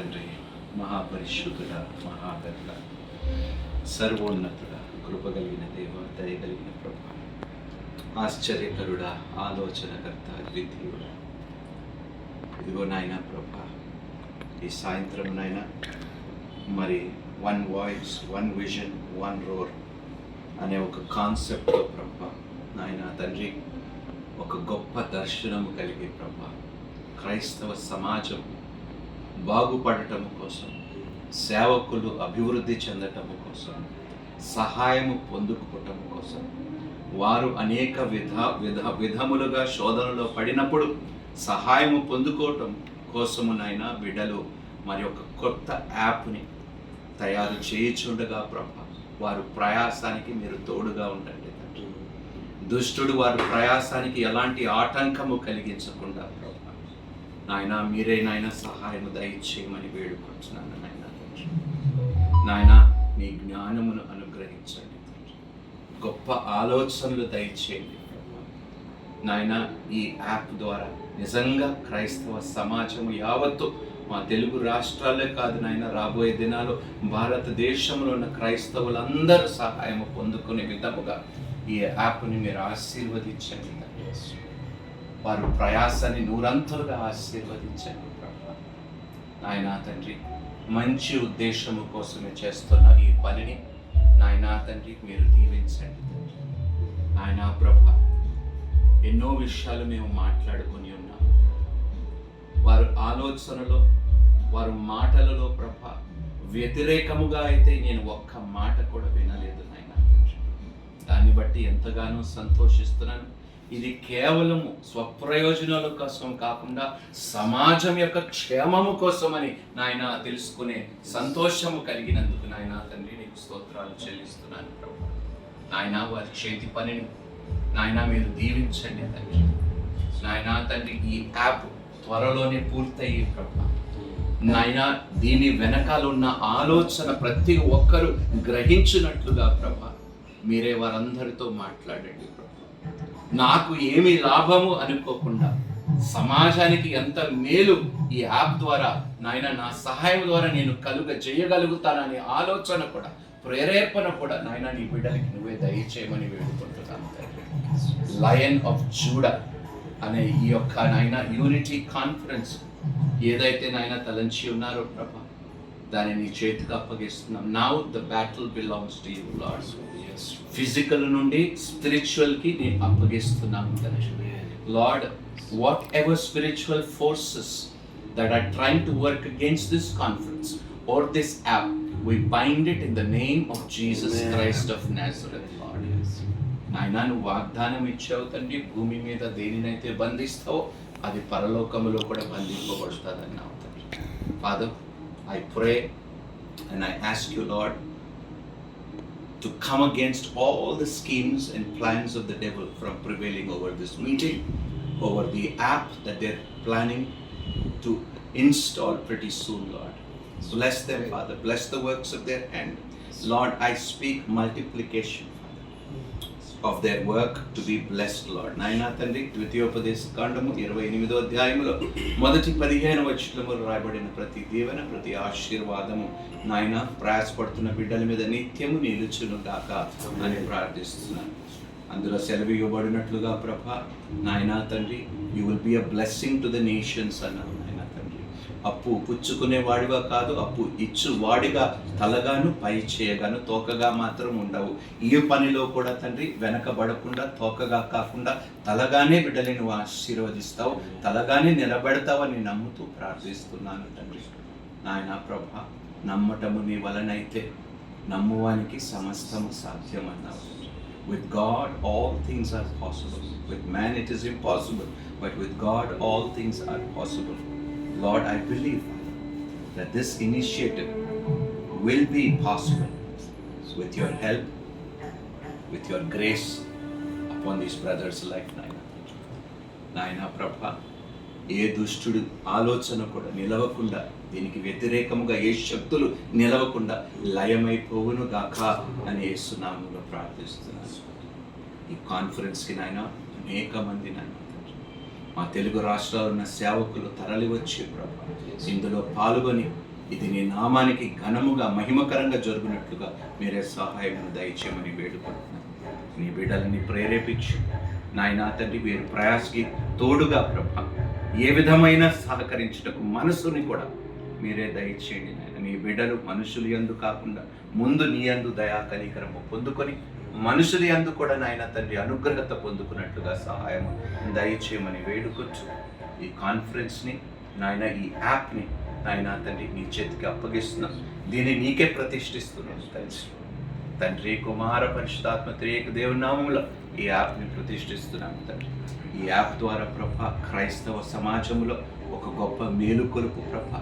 తండ్రి, మహాపరిశుద్ధుడ, మహాగరుడ, సర్వోన్నతుడ, కృపగలిగిన దేవ, దయగలిగిన ప్రభు, ఆశ్చర్యకరుడ, ఆలోచనకర్త, ద్వితీయుడ. ఇదిగో నాయన ప్రభా, ఈ సాయంత్రం నాయన మరి one voice, one vision, one roar అనే ఒక కాన్సెప్ట్తో ప్రభా నాయన తండ్రి, ఒక గొప్ప దర్శనము కలిగి ప్రభా క్రైస్తవ సమాజం బాగుపడటం కోసం, సేవకులు అభివృద్ధి చెందటం కోసం, సహాయము పొందుకోవటం కోసం, వారు అనేక విధములుగా శోధనలో పడినప్పుడు సహాయము పొందుకోవటం కోసమునైనా బిడ్డలు మరి ఒక కొత్త యాప్ని తయారు చేయుచుండగా ప్రభా వారు ప్రయాసానికి మీరు తోడుగా ఉండండి తండ్రి. దుష్టుడు వారి ప్రయాసానికి ఎలాంటి ఆటంకము కలిగించకుండా ప్రభా నాయన మీరే నాయన సహాయము దయచేయమని వేడుకుంటున్నాను నాయన తండ్రి. నాయన మీ జ్ఞానమును అనుగ్రహించండి తండ్రి, గొప్ప ఆలోచనలు దయచేయండి ప్రభా నాయన. ఈ యాప్ ద్వారా నిజంగా క్రైస్తవ సమాజము యావత్తు, మా తెలుగు రాష్ట్రాలే కాదు నాయన, రాబోయే దినాలు భారతదేశంలో ఉన్న క్రైస్తవులందరూ సహాయం పొందుకునే విధముగా ఈ యాప్ని మీరు ఆశీర్వదించండి. వారు ప్రయాసాన్ని నూరంతులుగా ఆశీర్వదించండి ప్రభా నాయన తండ్రి. మంచి ఉద్దేశము కోసమే చేస్తున్న ఈ పనిని నాయన తండ్రి మీరు దీవించండి తండ్రి. నాయన ప్రభా, ఎన్నో విషయాలు మేము మాట్లాడుకొని ఉన్నాము. వారు ఆలోచనలో, వారు మాటలలో ప్రభా వ్యతిరేకముగా అయితే నేను ఒక్క మాట కూడా వినలేదు నాయన. దాన్ని బట్టి ఎంతగానో సంతోషిస్తున్నాను. ఇది కేవలము స్వప్రయోజనాల కోసం కాకుండా సమాజం యొక్క క్షేమము కోసమని నాయన తెలుసుకునే సంతోషము కలిగినందుకు నాయన తండ్రి నీకు స్తోత్రాలు చెల్లిస్తున్నాను ప్రభు నాయన. వారి చేతి పనిని నాయన మీరు దీవించండి తండ్రి. నాయన తండ్రి, ఈ యాప్ త్వరలోనే పూర్తయ్యి ప్రభు నాయన, దీని వెనకాల ఉన్న ఆలోచన ప్రతి ఒక్కరూ గ్రహించినట్లుగా ప్రభా మీరే వారందరితో మాట్లాడండి ప్రభు. నాకు ఏమి లాభము అనుకోకుండా సమాజానికి ఎంత మేలు ఈ యాప్ ద్వారా నాయన, నా సహాయం ద్వారా నేను చేయగలుగుతాననే ఆలోచన కూడా, ప్రేరేపణ కూడా నాయన నీ బిడ్డలకి నువ్వే దయచేయమని వేడుకుంటున్నాను తండ్రి. లయన్ ఆఫ్ జూడా అనే ఈ యొక్క నాయన యూనిటీ కాన్ఫరెన్స్ ఏదైతే నాయన తలంచి ఉన్నారో ప్రభా, దాన్ని నీ చేతికి అప్పగిస్తున్నాం. Now the battle belongs to you Lord. Physical నుండి స్పిరిచువల్కి నేను అప్పగిస్తున్నాను తండ్రి. Lord, whatever spiritual forces that are trying to work against this conference or this app, we bind it in the name of Jesus Christ of Nazareth, Lord. నాయనా, నువ్వు వాగ్దానం ఇచ్చావు తండ్రి, భూమి మీద దేనినైతే బంధిస్తావో అది పరలోకములో కూడా బంధింపబడుతుందన్నావు తండ్రి. Father, I pray and I ask you, Lord, to come against all the schemes and plans of the devil from prevailing over this meeting, over the app that they're planning to install pretty soon, Lord. Bless them, Father. Bless the works of their hand. Lord, I speak multiplication of their work to be blessed, Lord. నాయనా తండ్రి, ద్వితీయోపదేశ కాండము 28వ అధ్యాయములో మొదటి 15 వచనములు రాయబడిన ప్రతి దీవెన, ప్రతి ఆశీర్వాదము నాయన ప్రయాసపడుతున్న బిడ్డల మీద నిత్యము నిలుచును గాక అని ప్రార్థిస్తున్నాను. అందులో సెలవు ఇవ్వబడినట్లుగా ప్రభా నాయనా తండ్రి, you will be a blessing to the nations అన్నాను నాయనా తండ్రి. అప్పు పుచ్చుకునేవాడిగా కాదు, అప్పు ఇచ్చువాడిగా తలగాను పై చేయగాను తోకగా మాత్రం ఉండవు. ఈ పనిలో కూడా తండ్రి వెనకబడకుండా, తోకగా కాకుండా తలగానే బిడ్డని నువ్వు ఆశీర్వదిస్తావు, తలగానే నిలబెడతావని నమ్ముతూ ప్రార్థిస్తున్నాను తండ్రి. నాయనా ప్రభా, నమ్మటము నీ వలనైతే నమ్మువానికి సమస్తము సాధ్యమన్నావు. With God all things are possible. With man it is impossible, but with God all things are possible. Lord, I believe that this initiative will be possible with your help, with your grace upon these brothers' life. Naina Prabha, ఏ దుష్టుడు ఆలోచన కూడా నిలవకుండా, దీనికి వ్యతిరేకముగా ఏ శక్తులు నిలవకుండా లయమైపోవును గాక అని యేసునామములో ప్రార్థిస్తున్నాను. ఈ కాన్ఫరెన్స్కి నాయన అనేక మంది నాయన మా తెలుగు రాష్ట్రాల్లో ఉన్న సేవకులు తరలి వచ్చి ప్రభా ఇందులో పాల్గొని ఇది నీ నామానికి ఘనముగా మహిమకరంగా జరుగునట్లుగా మీరే సహాయమును దయచేయమని వేడుకుంటున్నాను. నీ బిడ్డలని ప్రేరేపించు నాయనా తండ్రి, వీరి ప్రయాసకి తోడుగా ప్రభా ఏ విధమైన సహకరించుటకు మనసుని కూడా మీరే దయచేయండి నాయన. నీ బిడ్డలు మనుషులు యందు కాకుండా ముందు నీ యందు దయా కనికరము పొందుకొని మనుషులు యందు కూడా నాయన తండ్రి అనుగ్రహత పొందుకున్నట్లుగా సహాయం దయచేయమని వేడుకొచ్చు. ఈ కాన్ఫరెన్స్ని నాయన, ఈ యాప్ని నాయన తండ్రి నీ చేతికి అప్పగిస్తున్నాం. దీన్ని నీకే ప్రతిష్ఠిస్తున్నాం తండ్రి, కుమార పరిశుద్ధాత్మ త్రియేక దేవుని నామములో ఈ యాప్ని ప్రతిష్ఠిస్తున్నాం తండ్రి. ఈ యాప్ ద్వారా ప్రభ క్రైస్తవ సమాజంలో ఒక గొప్ప మేలుకొలుపు ప్రభ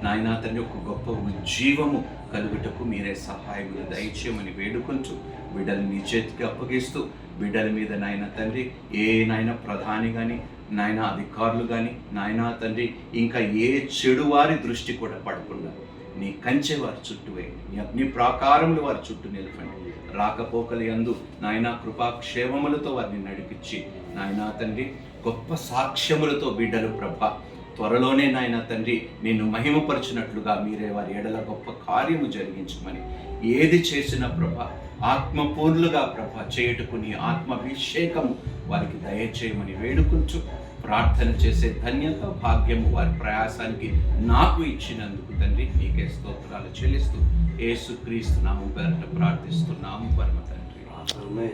నాయనా తండ్రి, ఒక గొప్ప ఉజ్జీవము కలుగుటకు మీరే సహాయములు దయచేయమని వేడుకుంటూ బిడ్డలు నీ చేతికి అప్పగిస్తూ బిడ్డల మీద నాయన తండ్రి ఏ నాయన ప్రధాని కానీ నాయన అధికారులు కానీ నాయనా తండ్రి ఇంకా ఏ చెడు వారి దృష్టి కూడా పడకుండా నీ కంచె వారి చుట్టూ వేయండి, నీ అగ్ని ప్రాకారములు వారి చుట్టూ నిలపండి. రాకపోకలు యందు నాయన కృపాక్షేమములతో వారిని నడిపించి నాయనా తండ్రి గొప్ప సాక్ష్యములతో బిడ్డలు ప్రభ త్వరలోనే నాయన తండ్రి నిన్ను మహిమపరచినట్లుగా మీరే వారి ఎడల గొప్ప కార్యము జరిగించమని, ఏది చేసిన ప్రభ ఆత్మపూర్లుగా ప్రభ చేయుటకు నీ ఆత్మాభిషేకము వారికి దయచేయమని వేడుకుంటూ ప్రార్థన చేసే ధన్యత భాగ్యము వారి ప్రయాసానికి నాకు ఇచ్చినందుకు తండ్రి నీకే స్తోత్రాలు చెల్లిస్తూ యేసుక్రీస్తు నామమున ప్రార్థిస్తున్నాము పరమ తండ్రి.